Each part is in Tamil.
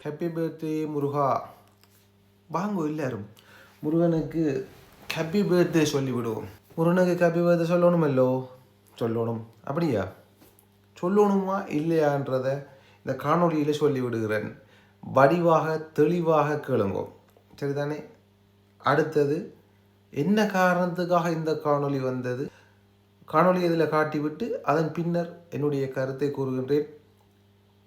ஹாப்பி பர்த்டே முருகா. வாங்க எல்லாரும் முருகனுக்கு ஹாப்பி பர்த்டே சொல்லிவிடுவோம். முருகனுக்கு ஹாப்பி பர்த்டே சொல்லணுமல்லோ? சொல்லணும். அப்படியா? சொல்லணுமா இல்லையான்றதை இந்த காணொலியில் சொல்லிவிடுகிறேன். வடிவாக தெளிவாக கேளுங்கோ, சரிதானே? அடுத்தது என்ன காரணத்துக்காக இந்த காணொலி வந்தது, காணொலி இதில் காட்டிவிட்டு அதன் பின்னர் என்னுடைய கருத்தை கூறுகின்றேன்.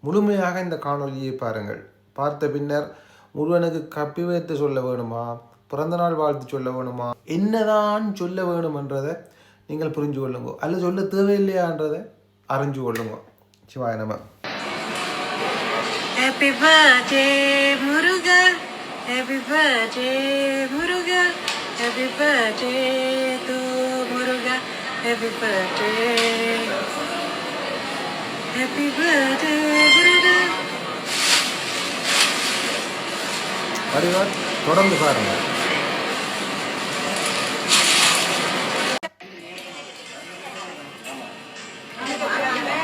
முழுமையாக இந்த காணொலியை பாருங்கள். பார்த்த பின்னர் முருகனுக்கு ஹாப்பி பர்த்டே சொல்ல வேணுமா, பிறந்தநாள் வாழ்த்து சொல்ல வேணுமா, என்னதான் சொல்ல வேணுமென்றதை நீங்கள் புரிஞ்சு கொள்ளுங்க, அல்லது சொல்ல தேவையில்லையான்றதை அறிஞ்சு கொள்ளுங்க. சிவாய நம. Happy birthday Muruga, happy birthday Muruga, happy birthday to Muruga, happy birthday, happy birthday Muruga. அறிவார் தொடர்ந்து பாருங்க.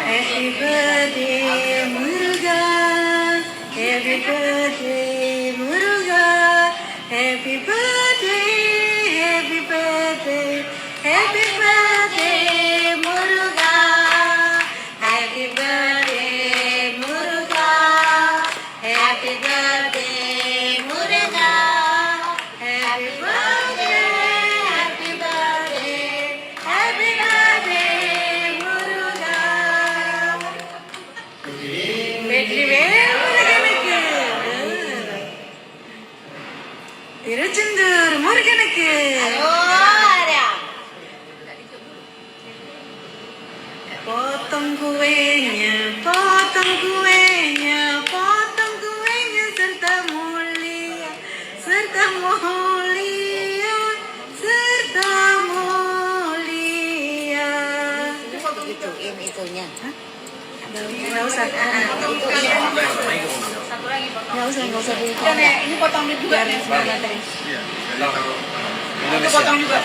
Happy birthday Muruga, happy birthday Muruga, happy birthday, happy birthday, happy birthday Muruga, happy birthday Muruga, happy birthday Muruga, happy birthday, happy birthday, happy birthday Muruga. Tiruchendur முருகனுக்கு போத்தங்குவேங்க போத்தங்குவேங்க போத்தங்குவேங்க சிறுத்தமொழியா சிறுத்தமொழியா சிறுத்தமொழியா. Nggak usah. Nggak usah. Ini potong juga nih sebenarnya tadi. Iya. Itu potong juga.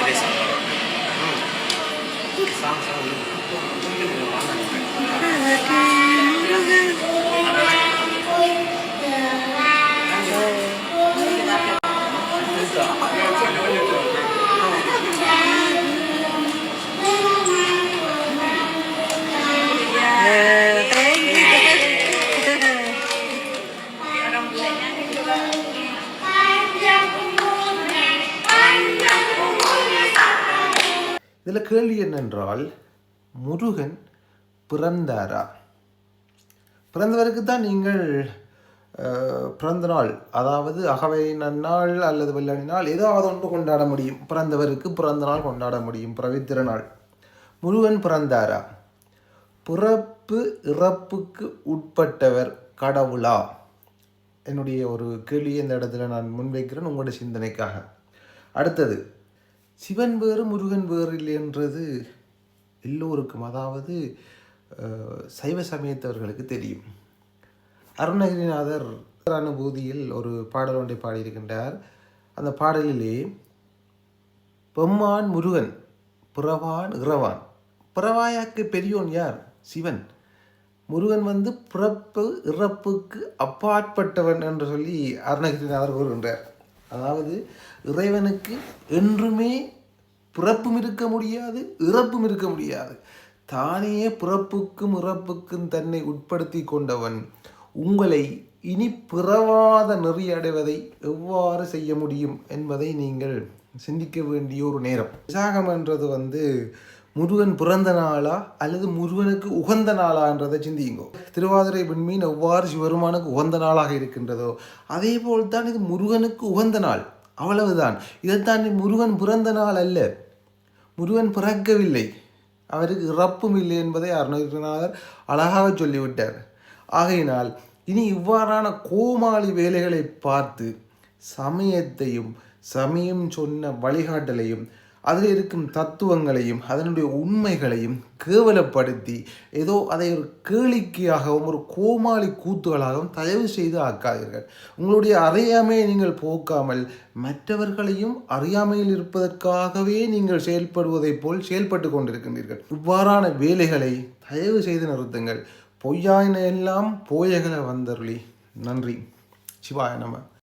இதில் கேள்வி என்னென்றால், முருகன் பிறந்தாரா? பிறந்தவருக்கு தான் நீங்கள் பிறந்த நாள், அதாவது அகவை நன்னாள் அல்லது வெள்ளி நாள் ஏதாவது ஒன்று கொண்டாட முடியும். பிறந்தவருக்கு பிறந்த நாள் கொண்டாட முடியும், பவித்திர நாள். முருகன் பிறந்தாரா? பிறப்பு இறப்புக்கு உட்பட்டவர் கடவுளா? என்னுடைய ஒரு கேள்வியை இந்த இடத்துல நான் முன்வைக்கிறேன் உங்களுடைய சிந்தனைக்காக. அடுத்தது, சிவன் வேறு முருகன் வேறு இல்லைன்றது எல்லோருக்கும், அதாவது சைவ சமயத்தவர்களுக்கு தெரியும். அருணகிரிநாதர் அனுபூதியில் ஒரு பாடல் ஒன்றை பாடியிருக்கின்றார். அந்த பாடலிலே பெம்மான் முருகன், பிறவான் இறவான். பிறவாயாக்கு பெரியோன் யார்? சிவன். முருகன் பிறப்பு இறப்புக்கு அப்பாற்பட்டவன் என்று சொல்லி அருணகிரிநாதர் கூறுகின்றார். அதாவது இறைவனுக்கு என்றுமே பிறப்பும் இருக்க முடியாது, இறப்பும் இருக்க முடியாது. தானே பிறப்புக்கும் இறப்புக்கும் தன்னை உட்படுத்தி கொண்டவன் உங்களை இனி பிறவாத நெறி அடைவதை எவ்வாறு செய்ய முடியும் என்பதை நீங்கள் சிந்திக்க வேண்டிய ஒரு நேரம். விசாகம் என்றது முருகன் பிறந்த நாளா அல்லது முருகனுக்கு உகந்த நாளான்றதை சிந்தியுங்கோ. திருவாதிரை விண்மீன் எவ்வாறு சிவருமானுக்கு உகந்த நாளாக இருக்கின்றதோ அதே போல்தான் இது முருகனுக்கு உகந்த நாள், அவ்வளவுதான். இதைத்தான் முருகன் பிறந்த நாள் அல்ல, முருகன் பிறக்கவில்லை, அவருக்கு இறப்பும் இல்லை என்பதை அருணகிரிநாதர் அழகாக சொல்லிவிட்டார். ஆகையினால் இனி இவ்வாறான கோமாளி வேலைகளை பார்த்து சமயத்தையும் சமயம் சொன்ன வழிகாட்டலையும் அதில் இருக்கும் தத்துவங்களையும் அதனுடைய உண்மைகளையும் கேவலப்படுத்தி ஏதோ அதை ஒரு கேளிக்கையாகவும் ஒரு கோமாளி கூத்துகளாகவும் தயவு செய்து ஆக்காதீர்கள். உங்களுடைய அறியாமையை நீங்கள் போக்காமல் மற்றவர்களையும் அறியாமையில் இருப்பதற்காகவே நீங்கள் செயல்படுவதைப் போல் செயல்பட்டு கொண்டிருக்கின்றீர்கள். இவ்வாறான வேலைகளை தயவு செய்து நிறுத்துங்கள். பொய்யாயின எல்லாம் போயகல வந்தருளி. நன்றி. சிவாய நம.